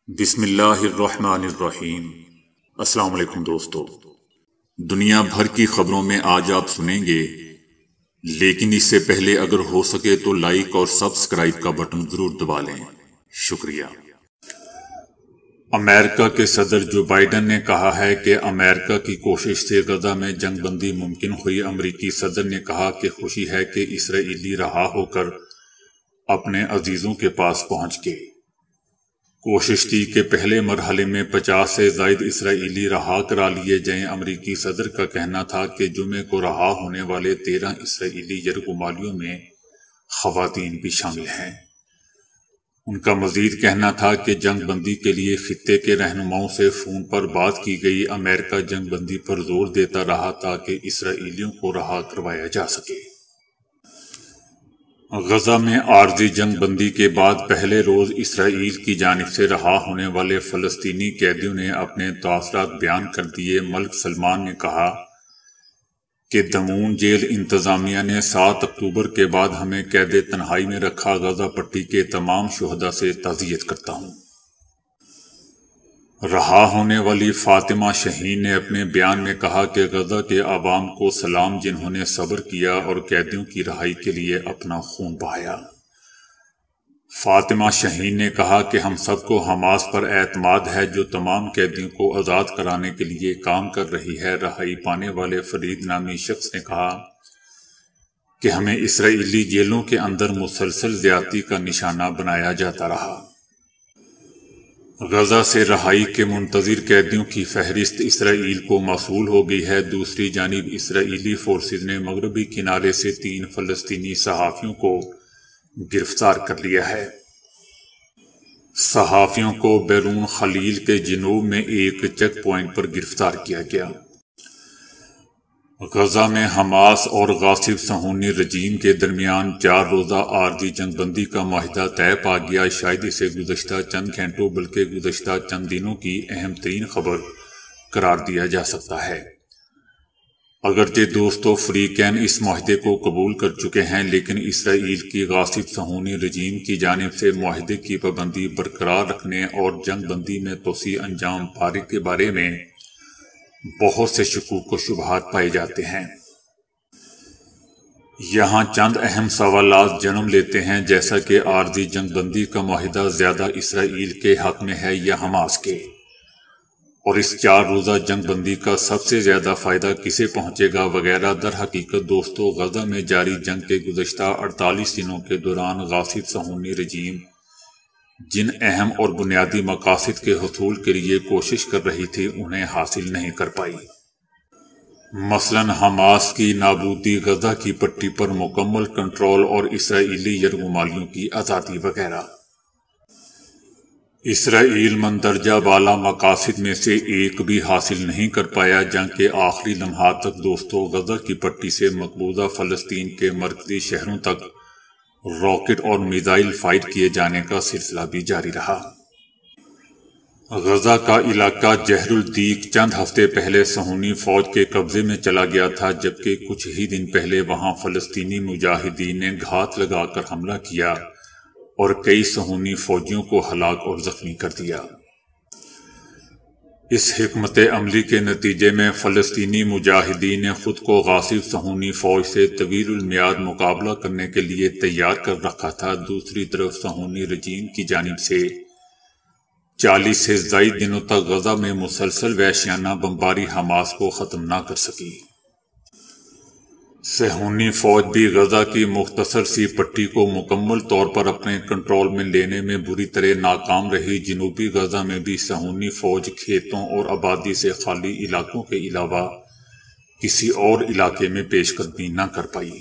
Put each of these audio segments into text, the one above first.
بسم اللہ الرحمن الرحیم۔ السلام علیکم دوستو، دنیا بھر کی خبروں میں آج آپ سنیں گے، لیکن اس سے پہلے اگر ہو سکے تو لائک اور سبسکرائب کا بٹن ضرور دبا لیں۔ شکریہ۔ امریکہ کے صدر جو بائیڈن نے کہا ہے کہ امریکہ کی کوشش سے غزہ میں جنگ بندی ممکن ہوئی۔ امریکی صدر نے کہا کہ خوشی ہے کہ اسرائیلی رہا ہو کر اپنے عزیزوں کے پاس پہنچ گئے۔ کوشش تھی کہ پہلے مرحلے میں 50 سے زائد اسرائیلی رہا کرا لیے جائیں۔ امریکی صدر کا کہنا تھا کہ جمعے کو رہا ہونے والے 13 اسرائیلی یرغمالیوں میں خواتین بھی شامل ہیں۔ ان کا مزید کہنا تھا کہ جنگ بندی کے لیے خطے کے رہنماؤں سے فون پر بات کی گئی۔ امریکہ جنگ بندی پر زور دیتا رہا تاکہ اسرائیلیوں کو رہا کروایا جا سکے۔ غزہ میں عارضی جنگ بندی کے بعد پہلے روز اسرائیل کی جانب سے رہا ہونے والے فلسطینی قیدیوں نے اپنے تاثرات بیان کر دیے۔ ملک سلمان نے کہا کہ دمون جیل انتظامیہ نے 7 اکتوبر کے بعد ہمیں قید تنہائی میں رکھا۔ غزہ پٹی کے تمام شہداء سے تعزیت کرتا ہوں۔ رہا ہونے والی فاطمہ شاہین نے اپنے بیان میں کہا کہ غزہ کے عوام کو سلام جنہوں نے صبر کیا اور قیدیوں کی رہائی کے لیے اپنا خون بہایا۔ فاطمہ شاہین نے کہا کہ ہم سب کو حماس پر اعتماد ہے جو تمام قیدیوں کو آزاد کرانے کے لیے کام کر رہی ہے۔ رہائی پانے والے فرید نامی شخص نے کہا کہ ہمیں اسرائیلی جیلوں کے اندر مسلسل زیادتی کا نشانہ بنایا جاتا رہا۔ غزہ سے رہائی کے منتظر قیدیوں کی فہرست اسرائیل کو موصول ہو گئی ہے۔ دوسری جانب اسرائیلی فورسز نے مغربی کنارے سے 3 فلسطینی صحافیوں کو گرفتار کر لیا ہے۔ صحافیوں کو بیرون خلیل کے جنوب میں ایک چیک پوائنٹ پر گرفتار کیا گیا۔ غزہ میں حماس اور غاصب صہیونی رجیم کے درمیان 4 روزہ عارضی جنگ بندی کا معاہدہ طے پا گیا۔ شاید اسے گزشتہ چند گھنٹوں بلکہ گزشتہ چند دنوں کی اہم ترین خبر قرار دیا جا سکتا ہے۔ اگرچہ دوستو فریقین اس معاہدے کو قبول کر چکے ہیں، لیکن اسرائیل کی غاصب صہیونی رجیم کی جانب سے معاہدے کی پابندی برقرار رکھنے اور جنگ بندی میں توسیع انجام پانے کے بارے میں بہت سے شکوک و شبہات پائے جاتے ہیں۔ یہاں چند اہم سوالات جنم لیتے ہیں، جیسا کہ عارضی جنگ بندی کا معاہدہ زیادہ اسرائیل کے حق میں ہے یا حماس کے، اور اس 4 روزہ جنگ بندی کا سب سے زیادہ فائدہ کسے پہنچے گا وغیرہ۔ در حقیقت دوستو غزہ میں جاری جنگ کے گزشتہ 48 دنوں کے دوران غاصب صہیونی رجیم جن اہم اور بنیادی مقاصد کے حصول کے لیے کوشش کر رہی تھی انہیں حاصل نہیں کر پائی۔ مثلاً حماس کی نابودی، غزہ کی پٹی پر مکمل کنٹرول اور اسرائیلی یرغمالیوں کی آزادی وغیرہ۔ اسرائیل مندرجہ بالا مقاصد میں سے ایک بھی حاصل نہیں کر پایا۔ جنگ کے آخری لمحات تک دوستو غزہ کی پٹی سے مقبوضہ فلسطین کے مرکزی شہروں تک راکٹ اور میزائل فائر کیے جانے کا سلسلہ بھی جاری رہا۔ غزہ کا علاقہ جہر الدیق چند ہفتے پہلے صہیونی فوج کے قبضے میں چلا گیا تھا، جبکہ کچھ ہی دن پہلے وہاں فلسطینی مجاہدین نے گھات لگا کر حملہ کیا اور کئی صہیونی فوجیوں کو ہلاک اور زخمی کر دیا۔ اس حکمت عملی کے نتیجے میں فلسطینی مجاہدین نے خود کو غاصب صہیونی فوج سے طویل المیعاد مقابلہ کرنے کے لیے تیار کر رکھا تھا۔ دوسری طرف صہیونی رجیم کی جانب سے 40 سے زائد دنوں تک غزہ میں مسلسل وحشیانہ بمباری حماس کو ختم نہ کر سکی۔ صہیونی فوج بھی غزہ کی مختصر سی پٹی کو مکمل طور پر اپنے کنٹرول میں لینے میں بری طرح ناکام رہی۔ جنوبی غزہ میں بھی صہیونی فوج کھیتوں اور آبادی سے خالی علاقوں کے علاوہ کسی اور علاقے میں پیش قدمی نہ کر پائی۔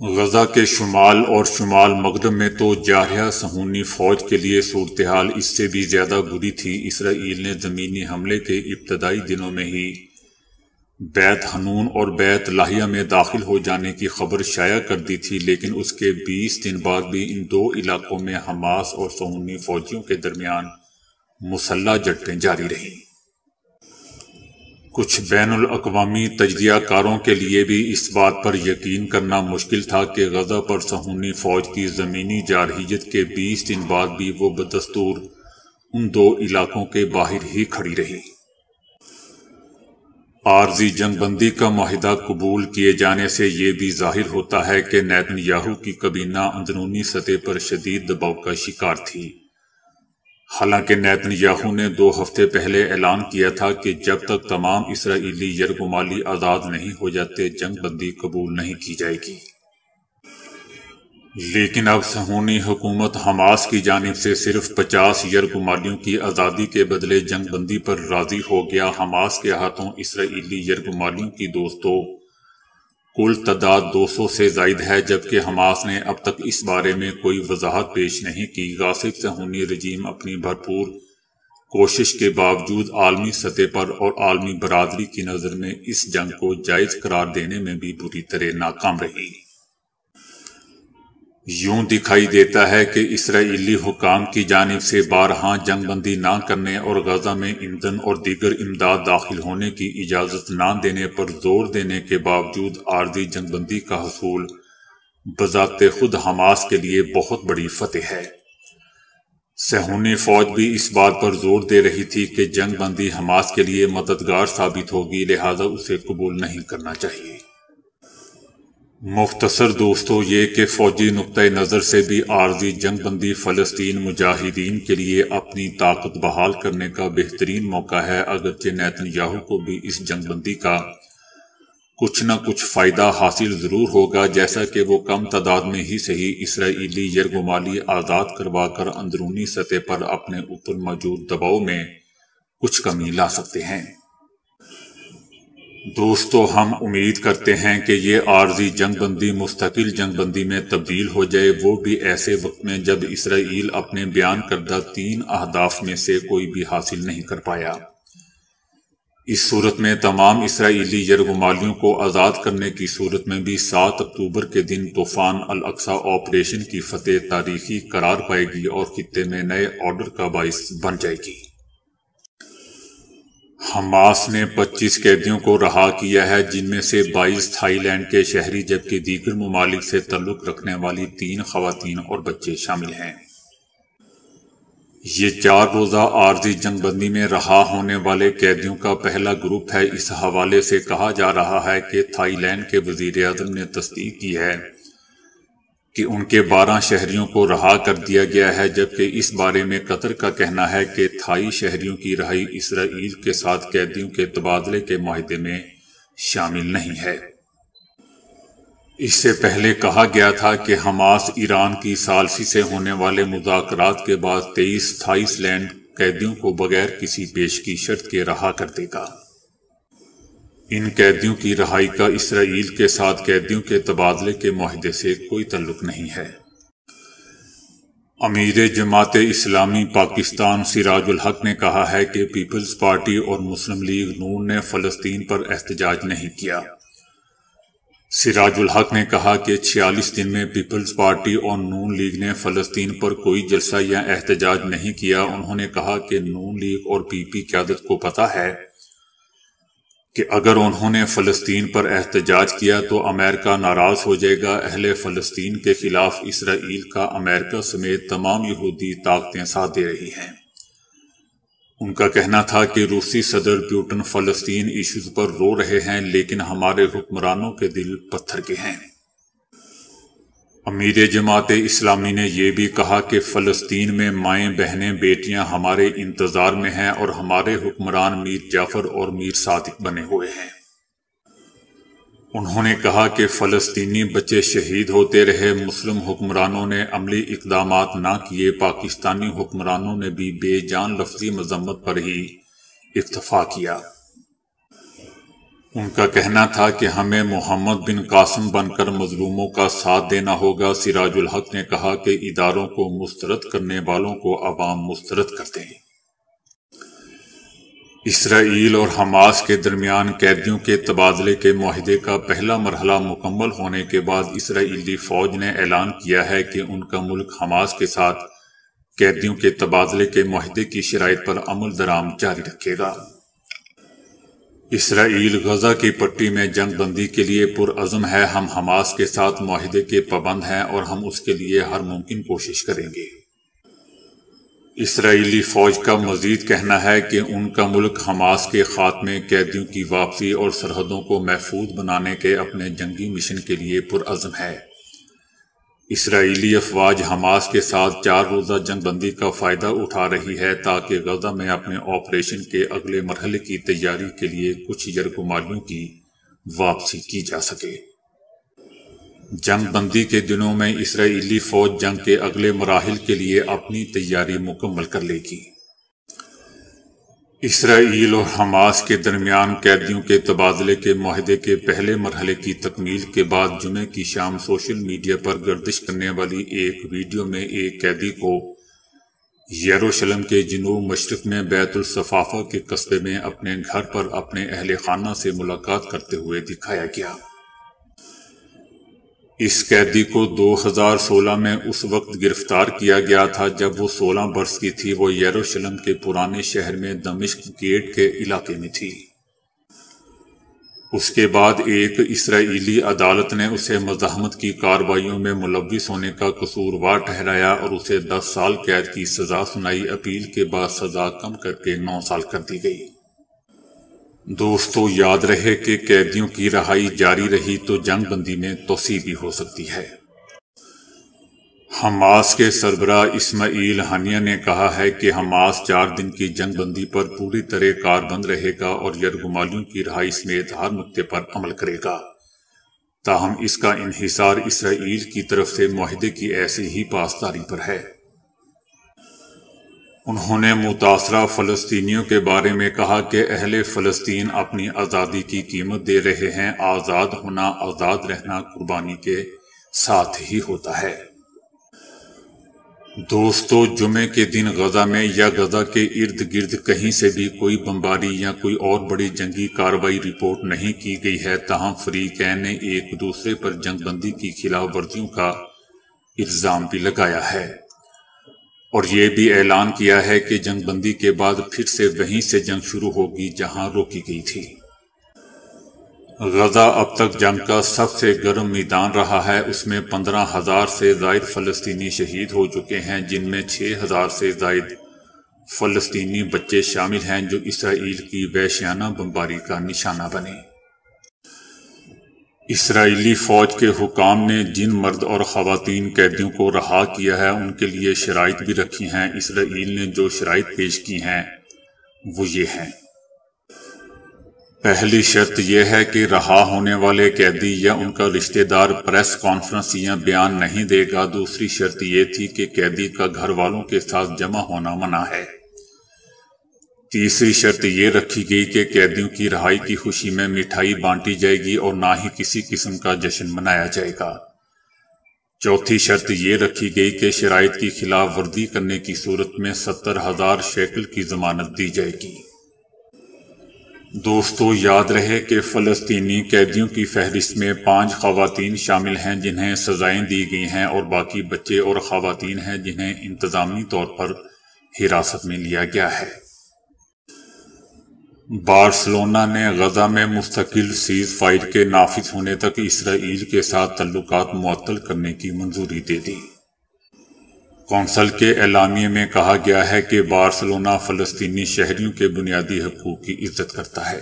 غزہ کے شمال اور شمال مغرب میں تو جارحہ صہیونی فوج کے لیے صورتحال اس سے بھی زیادہ بری تھی۔ اسرائیل نے زمینی حملے کے ابتدائی دنوں میں ہی بیت حنون اور بیت لاہیہ میں داخل ہو جانے کی خبر شائع کر دی تھی، لیکن اس کے 20 دن بعد بھی ان 2 علاقوں میں حماس اور صہیونی فوجیوں کے درمیان مسلح جھڑپیں جاری رہیں۔ کچھ بین الاقوامی تجزیہ کاروں کے لیے بھی اس بات پر یقین کرنا مشکل تھا کہ غزہ پر صہیونی فوج کی زمینی جارحیت کے 20 دن بعد بھی وہ بدستور ان دو علاقوں کے باہر ہی کھڑی رہی۔ عارضی جنگ بندی کا معاہدہ قبول کیے جانے سے یہ بھی ظاہر ہوتا ہے کہ نیتن یاہو کی کابینہ اندرونی سطح پر شدید دباؤ کا شکار تھی۔ حالانکہ نیتن یاہو نے 2 ہفتے پہلے اعلان کیا تھا کہ جب تک تمام اسرائیلی یرغمالی آزاد نہیں ہو جاتے جنگ بندی قبول نہیں کی جائے گی۔ لیکن اب صہیونی حکومت حماس کی جانب سے صرف 50 یرغمالیوں کی آزادی کے بدلے جنگ بندی پر راضی ہو گیا۔ حماس کے ہاتھوں اسرائیلی یرغمالیوں کی دوستوں کل تعداد 200 سے زائد ہے، جبکہ حماس نے اب تک اس بارے میں کوئی وضاحت پیش نہیں کی۔ غاصب صہیونی رجیم اپنی بھرپور کوشش کے باوجود عالمی سطح پر اور عالمی برادری کی نظر میں اس جنگ کو جائز قرار دینے میں بھی بری طرح ناکام رہی۔ یوں دکھائی دیتا ہے کہ اسرائیلی حکام کی جانب سے بارہا جنگ بندی نہ کرنے اور غزہ میں ایندھن اور دیگر امداد داخل ہونے کی اجازت نہ دینے پر زور دینے کے باوجود عارضی جنگ بندی کا حصول بذات خود حماس کے لیے بہت بڑی فتح ہے۔ صہیونی فوج بھی اس بات پر زور دے رہی تھی کہ جنگ بندی حماس کے لیے مددگار ثابت ہوگی، لہذا اسے قبول نہیں کرنا چاہیے۔ مختصر دوستو، یہ کہ فوجی نقطہ نظر سے بھی عارضی جنگ بندی فلسطین مجاہدین کے لیے اپنی طاقت بحال کرنے کا بہترین موقع ہے، اگرچہ نیتن یاہو کو بھی اس جنگ بندی کا کچھ نہ کچھ فائدہ حاصل ضرور ہوگا، جیسا کہ وہ کم تعداد میں ہی صحیح اسرائیلی یرغمالی آزاد کروا کر اندرونی سطح پر اپنے اوپر موجود دباؤ میں کچھ کمی لا سکتے ہیں۔ دوستو، ہم امید کرتے ہیں کہ یہ عارضی جنگ بندی مستقل جنگ بندی میں تبدیل ہو جائے، وہ بھی ایسے وقت میں جب اسرائیل اپنے بیان کردہ 3 اہداف میں سے کوئی بھی حاصل نہیں کر پایا۔ اس صورت میں تمام اسرائیلی یرغمالیوں کو آزاد کرنے کی صورت میں بھی 7 اکتوبر کے دن طوفان الاقصی آپریشن کی فتح تاریخی قرار پائے گی اور خطے میں نئے آرڈر کا باعث بن جائے گی۔ حماس نے 25 قیدیوں کو رہا کیا ہے، جن میں سے 22 تھائی لینڈ کے شہری جبکہ دیگر ممالک سے تعلق رکھنے والی 3 خواتین اور بچے شامل ہیں۔ یہ 4 روزہ عارضی جنگ بندی میں رہا ہونے والے قیدیوں کا پہلا گروپ ہے۔ اس حوالے سے کہا جا رہا ہے کہ تھائی لینڈ کے وزیر اعظم نے تصدیق کی ہے کہ ان کے 12 شہریوں کو رہا کر دیا گیا ہے، جبکہ اس بارے میں قطر کا کہنا ہے کہ تھائی شہریوں کی رہائی اسرائیل کے ساتھ قیدیوں کے تبادلے کے معاہدے میں شامل نہیں ہے۔ اس سے پہلے کہا گیا تھا کہ حماس ایران کی ثالثی سے ہونے والے مذاکرات کے بعد 23 تھائی لینڈ قیدیوں کو بغیر کسی پیشگی شرط کے رہا کر دے گا۔ ان قیدیوں کی رہائی کا اسرائیل کے ساتھ قیدیوں کے تبادلے کے معاہدے سے کوئی تعلق نہیں ہے۔ امیر جماعت اسلامی پاکستان سراج الحق نے کہا ہے کہ پیپلز پارٹی اور مسلم لیگ نون نے فلسطین پر احتجاج نہیں کیا۔ سراج الحق نے کہا کہ 46 دن میں پیپلز پارٹی اور نون لیگ نے فلسطین پر کوئی جلسہ یا احتجاج نہیں کیا۔ انہوں نے کہا کہ نون لیگ اور پی پی قیادت کو پتہ ہے کہ اگر انہوں نے فلسطین پر احتجاج کیا تو امریکہ ناراض ہو جائے گا۔ اہل فلسطین کے خلاف اسرائیل کا امریکہ سمیت تمام یہودی طاقتیں ساتھ دے رہی ہیں۔ ان کا کہنا تھا کہ روسی صدر پوٹن فلسطین ایشوز پر رو رہے ہیں، لیکن ہمارے حکمرانوں کے دل پتھر کے ہیں۔ امیر جماعت اسلامی نے یہ بھی کہا کہ فلسطین میں مائیں بہنیں بیٹیاں ہمارے انتظار میں ہیں اور ہمارے حکمران میر جعفر اور میر صادق بنے ہوئے ہیں۔ انہوں نے کہا کہ فلسطینی بچے شہید ہوتے رہے، مسلم حکمرانوں نے عملی اقدامات نہ کیے، پاکستانی حکمرانوں نے بھی بے جان لفظی مذمت پر ہی اکتفا کیا۔ ان کا کہنا تھا کہ ہمیں محمد بن قاسم بن کر مظلوموں کا ساتھ دینا ہوگا۔ سراج الحق نے کہا کہ اداروں کو مسترد کرنے والوں کو عوام مسترد کرتے ہیں۔ اسرائیل اور حماس کے درمیان قیدیوں کے تبادلے کے معاہدے کا پہلا مرحلہ مکمل ہونے کے بعد اسرائیلی فوج نے اعلان کیا ہے کہ ان کا ملک حماس کے ساتھ قیدیوں کے تبادلے کے معاہدے کی شرائط پر عمل درآمد جاری رکھے گا۔ اسرائیل غزہ کی پٹی میں جنگ بندی کے لیے پرعزم ہے۔ ہم حماس کے ساتھ معاہدے کے پابند ہیں اور ہم اس کے لیے ہر ممکن کوشش کریں گے۔ اسرائیلی فوج کا مزید کہنا ہے کہ ان کا ملک حماس کے خاتمے، قیدیوں کی واپسی اور سرحدوں کو محفوظ بنانے کے اپنے جنگی مشن کے لیے پرعزم ہے۔ اسرائیلی افواج حماس کے ساتھ 4 روزہ جنگ بندی کا فائدہ اٹھا رہی ہے تاکہ غزہ میں اپنے آپریشن کے اگلے مرحلے کی تیاری کے لیے کچھ یرغمالیوں کی واپسی کی جا سکے۔ جنگ بندی کے دنوں میں اسرائیلی فوج جنگ کے اگلے مراحل کے لیے اپنی تیاری مکمل کر لے گی۔ اسرائیل اور حماس کے درمیان قیدیوں کے تبادلے کے معاہدے کے پہلے مرحلے کی تکمیل کے بعد جمعے کی شام سوشل میڈیا پر گردش کرنے والی ایک ویڈیو میں ایک قیدی کو یروشلم کے جنوب مشرق میں بیت الصفافہ کے قصبے میں اپنے گھر پر اپنے اہل خانہ سے ملاقات کرتے ہوئے دکھایا گیا۔ اس قیدی کو 2016 میں اس وقت گرفتار کیا گیا تھا جب وہ 16 برس کی تھی۔ وہ یروشلم کے پرانے شہر میں دمشق گیٹ کے علاقے میں تھی۔ اس کے بعد ایک اسرائیلی عدالت نے اسے مزاحمت کی کارروائیوں میں ملوث ہونے کا قصوروار ٹھہرایا اور اسے 10 سال قید کی سزا سنائی۔ اپیل کے بعد سزا کم کر کے 9 سال کر دی گئی۔ دوستو، یاد رہے کہ قیدیوں کی رہائی جاری رہی تو جنگ بندی میں توسیع بھی ہو سکتی ہے۔ حماس کے سربراہ اسماعیل ہنیہ نے کہا ہے کہ حماس 4 دن کی جنگ بندی پر پوری طرح کاربند رہے گا اور یرغمالیوں کی رہائی سمیت ہر نقطے پر عمل کرے گا، تاہم اس کا انحصار اسرائیل کی طرف سے معاہدے کی ایسی ہی پاسداری پر ہے۔ انہوں نے متاثرہ فلسطینیوں کے بارے میں کہا کہ اہل فلسطین اپنی آزادی کی قیمت دے رہے ہیں۔ آزاد ہونا، آزاد رہنا قربانی کے ساتھ ہی ہوتا ہے۔ دوستو، جمعے کے دن غزہ میں یا غزہ کے ارد گرد کہیں سے بھی کوئی بمباری یا کوئی اور بڑی جنگی کارروائی رپورٹ نہیں کی گئی ہے، تاہم فریقین نے ایک دوسرے پر جنگ بندی کی خلاف ورزیوں کا الزام بھی لگایا ہے اور یہ بھی اعلان کیا ہے کہ جنگ بندی کے بعد پھر سے وہیں سے جنگ شروع ہوگی جہاں روکی گئی تھی۔ غزہ اب تک جنگ کا سب سے گرم میدان رہا ہے۔ اس میں 15,000 سے زائد فلسطینی شہید ہو چکے ہیں، جن میں 6,000 سے زائد فلسطینی بچے شامل ہیں جو اسرائیل کی وحشیانہ بمباری کا نشانہ بنے۔ اسرائیلی فوج کے حکام نے جن مرد اور خواتین قیدیوں کو رہا کیا ہے ان کے لیے شرائط بھی رکھی ہیں۔ اسرائیل نے جو شرائط پیش کی ہیں وہ یہ ہیں۔ پہلی شرط یہ ہے کہ رہا ہونے والے قیدی یا ان کا رشتہ دار پریس کانفرنس یا بیان نہیں دے گا۔ دوسری شرط یہ تھی کہ قیدی کا گھر والوں کے ساتھ جمع ہونا منع ہے۔ تیسری شرط یہ رکھی گئی کہ قیدیوں کی رہائی کی خوشی میں مٹھائی بانٹی جائے گی اور نہ ہی کسی قسم کا جشن منایا جائے گا۔ چوتھی شرط یہ رکھی گئی کہ شرائط کی خلاف ورزی کرنے کی صورت میں 70,000 شیکل کی ضمانت دی جائے گی۔ دوستو، یاد رہے کہ فلسطینی قیدیوں کی فہرست میں 5 خواتین شامل ہیں جنہیں سزائیں دی گئی ہیں اور باقی بچے اور خواتین ہیں جنہیں انتظامی طور پر حراست میں لیا گیا ہے۔ بارسلونا نے غزہ میں مستقل سیز فائر کے نافذ ہونے تک اسرائیل کے ساتھ تعلقات معطل کرنے کی منظوری دے دی۔ کونسل کے اعلامیے میں کہا گیا ہے کہ بارسلونا فلسطینی شہریوں کے بنیادی حقوق کی عزت کرتا ہے۔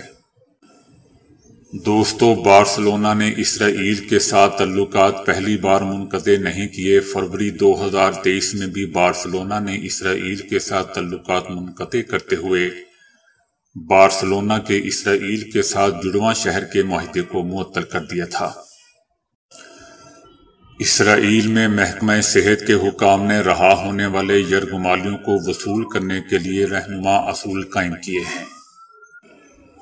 دوستو، بارسلونا نے اسرائیل کے ساتھ تعلقات پہلی بار منقطع نہیں کیے۔ فروری 2023 میں بھی بارسلونا نے اسرائیل کے ساتھ تعلقات منقطع کرتے ہوئے بارسلونا کے اسرائیل کے ساتھ جڑواں شہر کے معاہدے کو معطل کر دیا تھا۔ اسرائیل میں محکمہ صحت کے حکام نے رہا ہونے والے یرغمالیوں کو وصول کرنے کے لیے رہنما اصول قائم کیے ہیں۔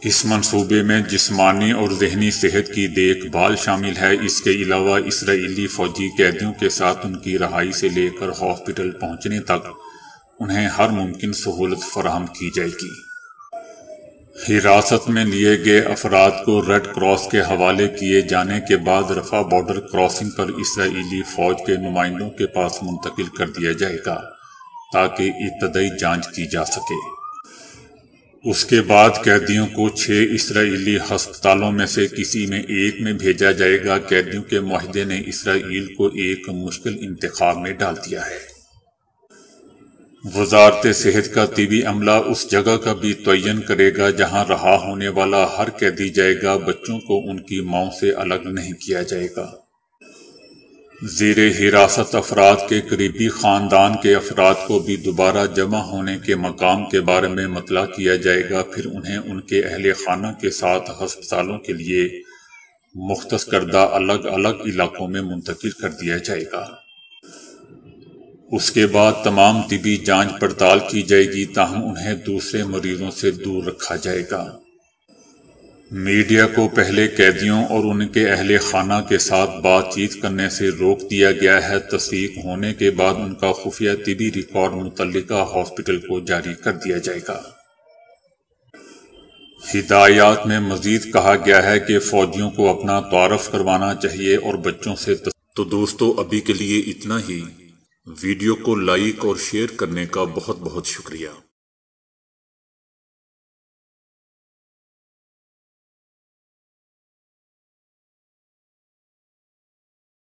اس منصوبے میں جسمانی اور ذہنی صحت کی دیکھ بھال شامل ہے۔ اس کے علاوہ اسرائیلی فوجی قیدیوں کے ساتھ ان کی رہائی سے لے کر ہاسپٹل پہنچنے تک انہیں ہر ممکن سہولت فراہم کی جائے گی۔ حراست میں لیے گئے افراد کو ریڈ کراس کے حوالے کیے جانے کے بعد رفح بارڈر کراسنگ پر اسرائیلی فوج کے نمائندوں کے پاس منتقل کر دیا جائے گا تاکہ ابتدائی جانچ کی جا سکے۔ اس کے بعد قیدیوں کو 6 اسرائیلی ہسپتالوں میں سے کسی میں ایک میں بھیجا جائے گا۔ قیدیوں کے معاہدے نے اسرائیل کو ایک مشکل انتخاب میں ڈال دیا ہے۔ وزارت صحت کا طبی عملہ اس جگہ کا بھی تعین کرے گا جہاں رہا ہونے والا ہر قیدی جائے گا۔ بچوں کو ان کی ماؤں سے الگ نہیں کیا جائے گا۔ زیر حراست افراد کے قریبی خاندان کے افراد کو بھی دوبارہ جمع ہونے کے مقام کے بارے میں مطلع کیا جائے گا، پھر انہیں ان کے اہل خانہ کے ساتھ ہسپتالوں کے لیے مختص کردہ الگ الگ علاقوں میں منتقل کر دیا جائے گا۔ اس کے بعد تمام طبی جانچ پڑتال کی جائے گی، تاہم انہیں دوسرے مریضوں سے دور رکھا جائے گا۔ میڈیا کو پہلے قیدیوں اور ان کے اہل خانہ کے ساتھ بات چیت کرنے سے روک دیا گیا ہے۔ تصدیق ہونے کے بعد ان کا خفیہ طبی ریکارڈ متعلقہ ہاسپٹل کو جاری کر دیا جائے گا۔ ہدایات میں مزید کہا گیا ہے کہ فوجیوں کو اپنا تعارف کروانا چاہیے اور بچوں سے تو دوستو ابھی کے لیے اتنا ہی۔ ویڈیو کو لائک اور شیئر کرنے کا بہت بہت شکریہ۔